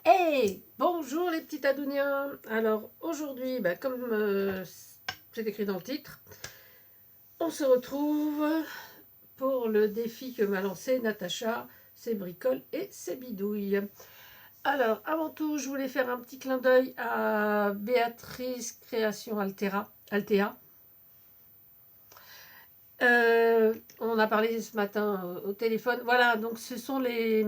Hey, bonjour les petits Adouniens. Alors aujourd'hui, comme c'est écrit dans le titre, on se retrouve pour le défi que m'a lancé Natacha, ses bricoles et ses bidouilles. Alors avant tout, je voulais faire un petit clin d'œil à Béatrice Création Altea. On a parlé ce matin au téléphone. Voilà, donc ce sont les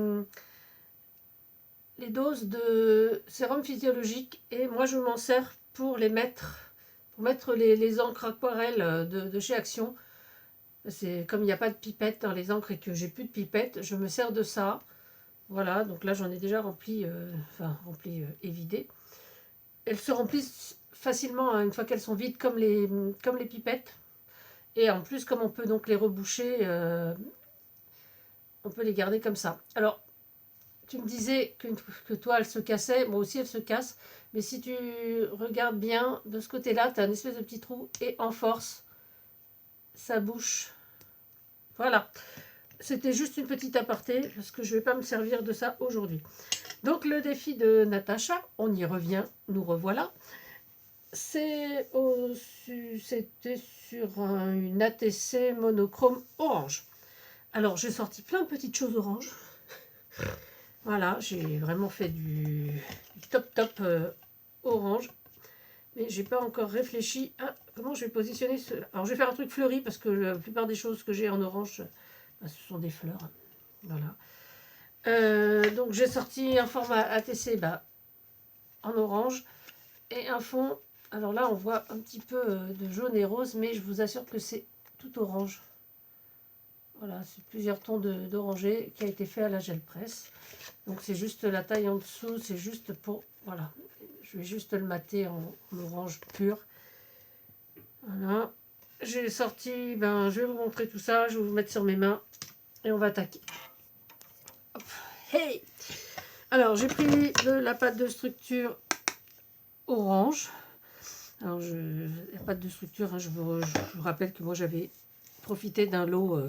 doses de sérum physiologique et moi je m'en sers pour mettre les encres aquarelles de chez Action. C'est comme il n'y a pas de pipette dans les encres et que j'ai plus de pipette, je me sers de ça. Voilà, donc là j'en ai déjà rempli, et vidé. Elles se remplissent facilement hein, une fois qu'elles sont vides comme les pipettes. Et en plus, comme on peut donc les reboucher, on peut les garder comme ça. Alors, tu me disais que toi, elle se cassait. Moi aussi, elle se casse. Mais si tu regardes bien, de ce côté-là, tu as un espèce de petit trou. Et en force, ça bouche. Voilà. C'était juste une petite aparté, parce que je ne vais pas me servir de ça aujourd'hui. Donc, le défi de Natacha, on y revient. Nous revoilà. C'était sur une ATC monochrome orange. Alors, j'ai sorti plein de petites choses orange. Voilà, j'ai vraiment fait du top orange. Mais j'ai pas encore réfléchi à comment je vais positionner ce. Alors je vais faire un truc fleuri parce que la plupart des choses que j'ai en orange, ce sont des fleurs. Voilà. Donc j'ai sorti un format ATC en orange et un fond. Alors là on voit un petit peu de jaune et rose, mais je vous assure que c'est tout orange. Voilà, c'est plusieurs tons d'orangé qui a été fait à la gel presse. Donc c'est juste la taille en dessous, c'est juste pour... Voilà, je vais juste le mater en orange pur. Voilà. J'ai sorti, je vais vous montrer tout ça, je vais vous mettre sur mes mains et on va attaquer. Hop. Hey. Alors j'ai pris la pâte de structure orange. Alors la pâte de structure, hein, je vous rappelle que moi j'avais profité d'un lot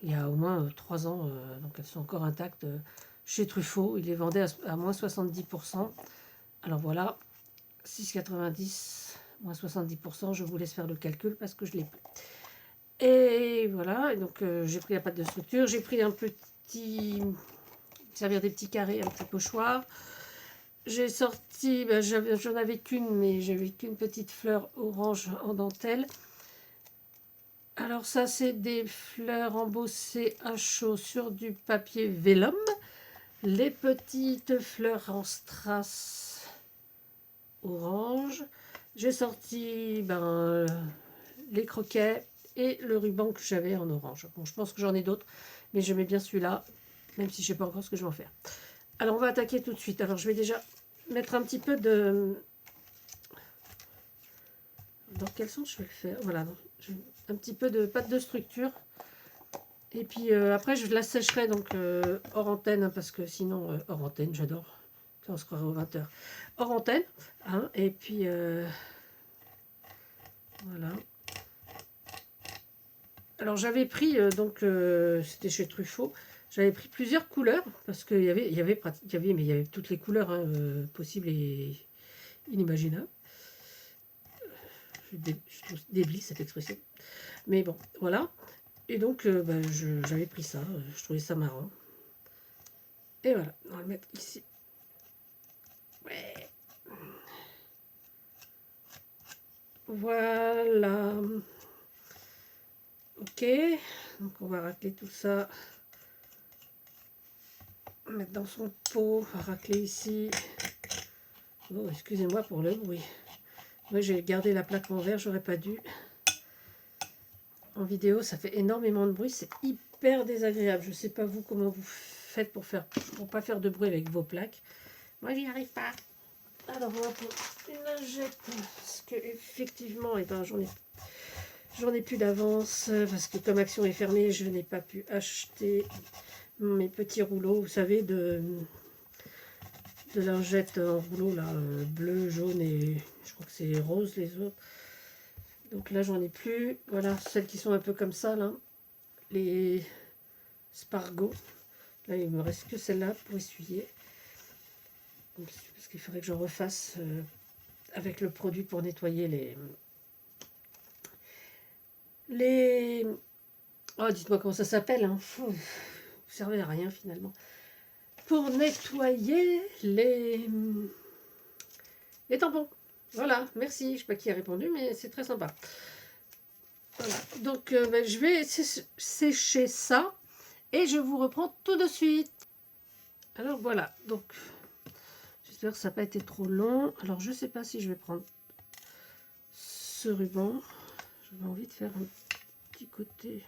il y a au moins 3 ans, donc elles sont encore intactes chez Truffaut. Il les vendait à moins 70%. Alors voilà, 6,90 moins 70%, je vous laisse faire le calcul parce que je l'ai pris. Et voilà, et donc j'ai pris la pâte de structure, j'ai pris un petit, servir des petits carrés, un petit pochoir. J'ai sorti, j'en avais qu'une, mais j'avais qu'une petite fleur orange en dentelle. Alors ça, c'est des fleurs embossées à chaud sur du papier vélum. Les petites fleurs en strass orange. J'ai sorti les croquets et le ruban que j'avais en orange. Bon, je pense que j'en ai d'autres, mais j'aimais bien celui-là, même si je ne sais pas encore ce que je vais en faire. Alors, on va attaquer tout de suite. Alors, je vais déjà mettre un petit peu de... Dans quel sens je vais le faire? Voilà, un petit peu de pâte de structure. Et puis après, je la sécherai donc hors antenne, hein, parce que sinon, hors antenne, j'adore. Ça, on se croirait aux 20h. Hors antenne, hein, et puis voilà. Alors j'avais pris, c'était chez Truffaut, j'avais pris plusieurs couleurs, parce qu'il y avait toutes les couleurs hein, possibles et inimaginables. Je trouve débile cette expression. Mais bon, voilà. Et donc j'avais pris ça, je trouvais ça marrant. Et voilà, on va le mettre ici. Ouais. Voilà. Ok, donc on va racler tout ça. Mettre dans son pot, racler ici. Oh, excusez-moi pour le bruit. Moi, j'ai gardé la plaque en verre, j'aurais pas dû. En vidéo, ça fait énormément de bruit, c'est hyper désagréable. Je sais pas vous comment vous faites pour pas faire de bruit avec vos plaques. Moi, j'y arrive pas. Alors, on va prendre une lingette parce que effectivement, j'en ai plus d'avance parce que comme Action est fermée, je n'ai pas pu acheter mes petits rouleaux, vous savez, de lingettes en rouleau là, bleu, jaune et je crois que c'est rose les autres. Donc là, j'en ai plus. Voilà, celles qui sont un peu comme ça, là. Les Spargo. Là, il me reste que celle-là pour essuyer. Parce qu'il faudrait que je refasse avec le produit pour nettoyer les... Oh, dites-moi comment ça s'appelle, hein. Vous servez à rien finalement. Pour nettoyer les tampons. Voilà, merci. Je ne sais pas qui a répondu, mais c'est très sympa. Voilà. Donc, je vais sécher ça et je vous reprends tout de suite. Alors voilà, donc j'espère que ça n'a pas été trop long. Alors je ne sais pas si je vais prendre ce ruban. J'avais envie de faire un petit côté.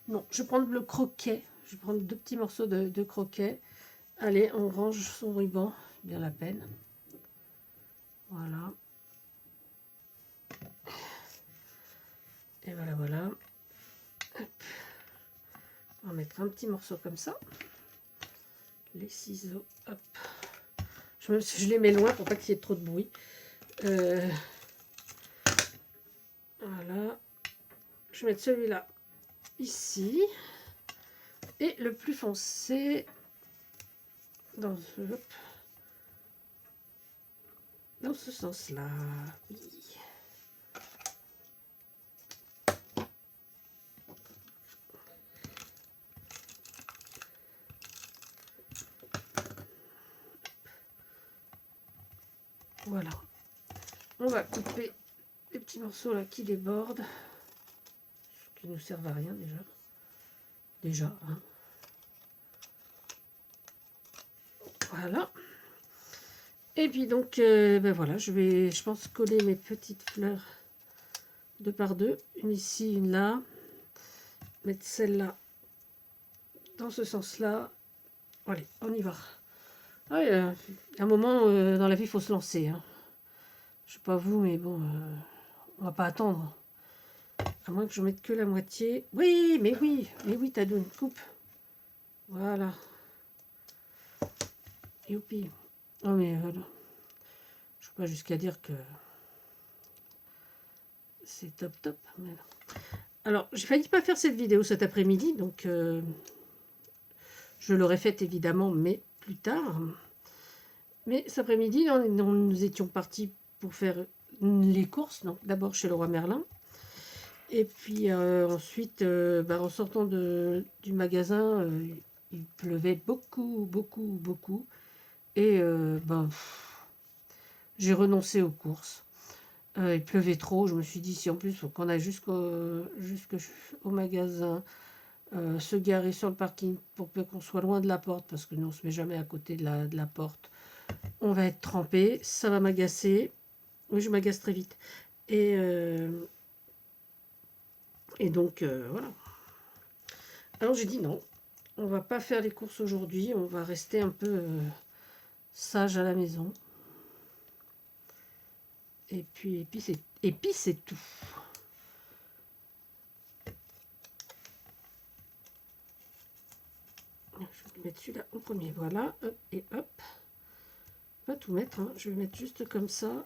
Non, je vais prendre le croquet. Je vais prendre 2 petits morceaux de croquet. Allez, on range son ruban, bien la peine. Voilà. Et voilà, voilà. Hop. On va mettre un petit morceau comme ça. Les ciseaux, hop. Je les mets loin pour pas qu'il y ait trop de bruit. Voilà. Je vais mettre celui-là ici. Et le plus foncé dans ce sens-là. Oui. Voilà. On va couper les petits morceaux là qui débordent. Qui ne nous servent à rien déjà. Déjà, hein. Voilà. Et puis donc, ben voilà, je pense coller mes petites fleurs 2 par 2. Une ici, une là. Mettre celle-là dans ce sens-là. Allez, on y va. Ah, il y a un moment dans la vie, il faut se lancer, hein. Je sais pas vous, mais bon, on va pas attendre. À moins que je mette que la moitié. Oui, mais oui, Tadoun, coupe. Voilà. Youpi. Oh, mais voilà. Je ne vais pas jusqu'à dire que c'est top top. Mais... Alors, j'ai failli pas faire cette vidéo cet après-midi, donc je l'aurais faite évidemment, mais plus tard. Mais cet après-midi, nous étions partis pour faire les courses. Donc d'abord chez le roi Merlin. Et puis ensuite, en sortant du magasin, il pleuvait beaucoup, beaucoup, beaucoup. Et j'ai renoncé aux courses. Il pleuvait trop. Je me suis dit, si en plus, qu'on a jusqu'au magasin, se garer sur le parking pour qu'on soit loin de la porte, parce que nous, on ne se met jamais à côté de la porte. On va être trempé. Ça va m'agacer. Oui, je m'agace très vite. Et donc, voilà. Alors, j'ai dit non. On va pas faire les courses aujourd'hui. On va rester un peu sage à la maison. Et puis c'est tout. Je vais mettre celui-là en premier. Voilà. Hop, et hop. Pas tout mettre. Hein. Je vais mettre juste comme ça.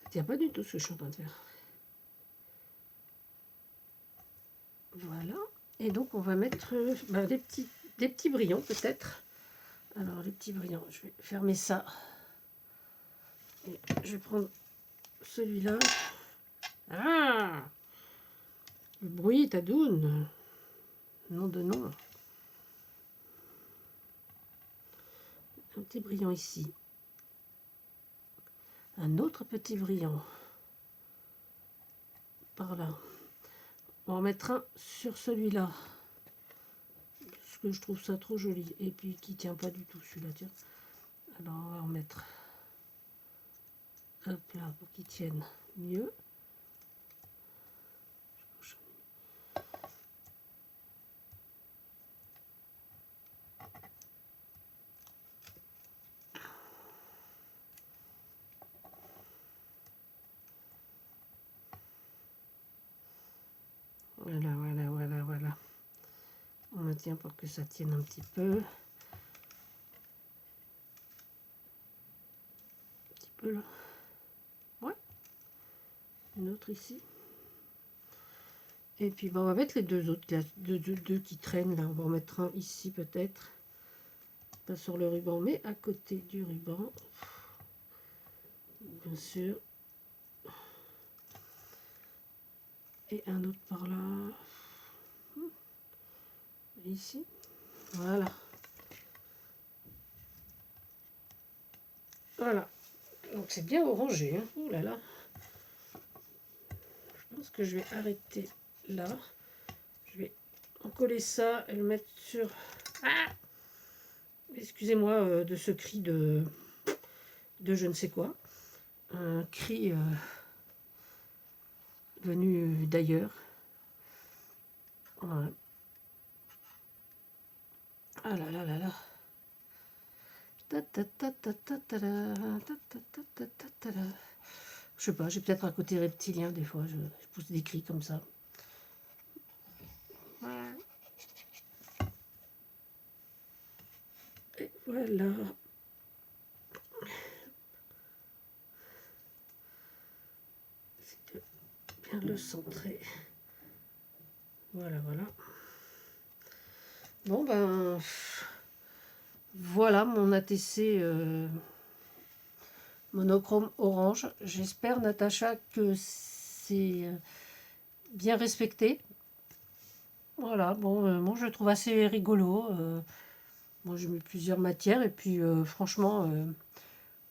Ça tient pas du tout ce que je suis en train de faire. Voilà. Et donc, on va mettre des petits brillants peut-être. Alors, les petits brillants, je vais fermer ça. Et je vais prendre celui-là. Ah! Le bruit, Tadoun. Nom de nom. Un petit brillant ici. Un autre petit brillant. Par là. On va en mettre un sur celui-là. Parce que je trouve ça trop joli. Et puis qui tient pas du tout celui-là, tiens. Alors on va en mettre. Hop là, pour qu'il tienne mieux. Voilà, voilà, voilà, voilà. On maintient pour que ça tienne un petit peu. Un petit peu là. Ouais. Une autre ici. Et puis on va mettre les deux autres, deux qui traînent là. On va en mettre un ici peut-être. Pas sur le ruban, mais à côté du ruban. Bien sûr. Et un autre par là. Ici. Voilà. Voilà. Donc c'est bien orangé. Hein. Ouh là là. Je pense que je vais arrêter là. Je vais en coller ça et le mettre sur... Ah, excusez-moi de ce cri de je ne sais quoi. Un cri venu d'ailleurs. Voilà. Ah là là là là. Je sais pas, j'ai peut-être un côté reptilien des fois, je pousse des cris comme ça. Et voilà. C'est bien le centrer. Voilà, voilà. Bon ben, voilà mon ATC monochrome orange. J'espère, Natacha, que c'est bien respecté. Voilà, bon, moi je le trouve assez rigolo. Moi j'ai mis plusieurs matières et puis franchement,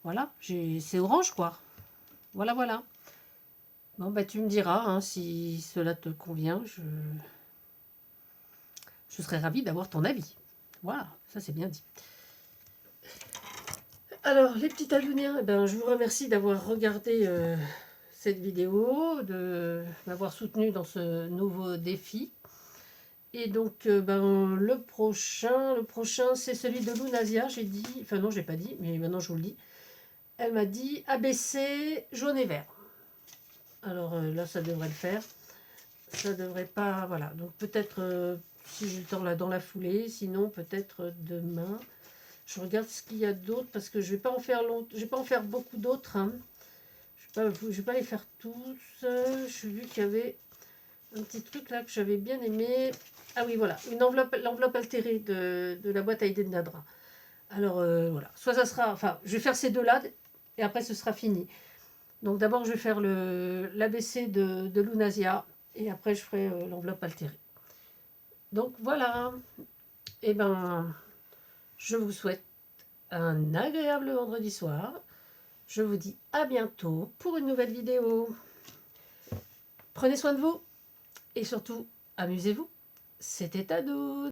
voilà, c'est orange quoi. Voilà, voilà. Bon, bah tu me diras hein, si cela te convient. Je serais ravie d'avoir ton avis. Voilà, ça c'est bien dit. Alors, les petits Adouniens, eh ben, je vous remercie d'avoir regardé cette vidéo, de m'avoir soutenu dans ce nouveau défi. Et donc, ben, le prochain c'est celui de Lunasia, j'ai dit, enfin non, j'ai pas dit, mais maintenant je vous le dis. Elle m'a dit ABC jaune et vert. Alors là, ça devrait le faire. Ça devrait pas, voilà. Donc peut-être si j'ai le temps là dans la foulée, sinon peut-être demain. Je regarde ce qu'il y a d'autre parce que je vais pas en faire je vais pas en faire beaucoup d'autres. Hein. Je vais pas les faire tous. J'ai vu qu'il y avait un petit truc là que j'avais bien aimé. Ah oui, voilà, l'enveloppe altérée de la boîte à idées de Nadra. Alors voilà, soit ça sera, enfin, je vais faire ces deux-là et après ce sera fini. Donc d'abord je vais faire l'ABC de Lunasia et après je ferai l'enveloppe altérée. Donc voilà, et ben je vous souhaite un agréable vendredi soir. Je vous dis à bientôt pour une nouvelle vidéo. Prenez soin de vous et surtout amusez-vous. C'était Tadoune.